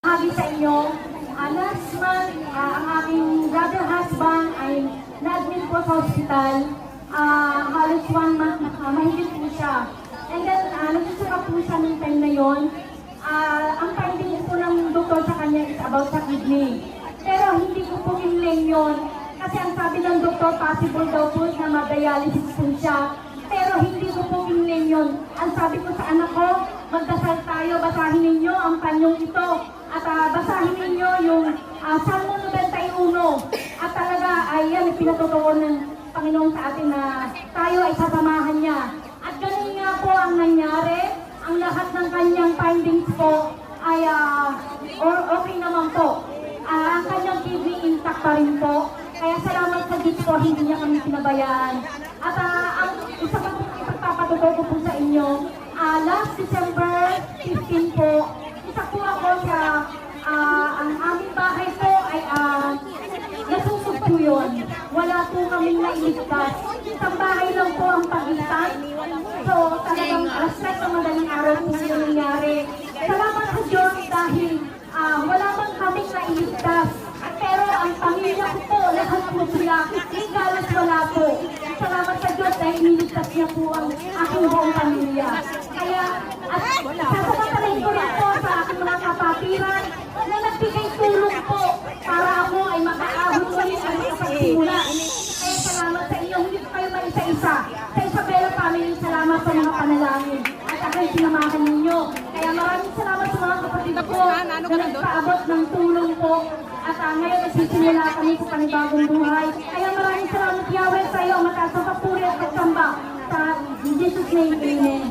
Sabi sa inyo, last month, ang aking brother husband ay na-admit po sa hospital. Halos 1 month na mahigit po siya. And then, nagsusura po siya ng time na yon. Ang finding po ng doktor sa kanya is about sa kidney. Pero hindi ko po kinlame yun. Kasi ang sabi ng doktor, possible daw po na ma-dialysis po siya. Pero hindi ko po kinlame yun. Ang sabi ko sa anak ko, magdasal tayo, basahin ninyo ang panyong ito. At basahin ninyo yung Salmo 91. At talaga ay yan, pinatotoo ng Panginoon sa atin na tayo ay sasamahan niya. At ganun nga po ang nangyari. Ang lahat ng kanyang findings po ay okay naman po. Ang kanyang kidney intact pa rin po. Kaya salamat sa Diyos po, hindi niya kami pinabayaan. At ang isa pa pong ipagpapatutuwa ko po sa inyo, last December 15 po, isa po ako sa, ang aming bahay po ay nasugod po yun. Wala po kaming nailigtas. Isang bahay lang po ang pagitan. So talagang alas 3 ng madaling araw po yung nangyari. Salamat sa Diyos dahil wala man kaming nailigtas. Pero ang pamilya ko po, lahat po sila, halos wala po. Salamat sa Diyos dahil niligtas niya po ang aking buong pamilya. Kaya, at sasabatalain ko rin po sa aking mga kapatiran na nagbigay tulong po para ako ay makaahon ulit ang kapagsimula. Kaya salamat sa inyo, hindi ko kayo maisa-isa. Sa Isabela Family, salamat sa mga panalangin. At ako'y sinamahan ninyo. Kaya maraming salamat sa mga kapatid ko na nagpaabot ng tulong po. At ngayon nagsisimula kami sa panibagong buhay. Kaya maraming salamat Yahweh sa iyo, mataas ang papuri at pagsamba. Sa Jesus name, Amen.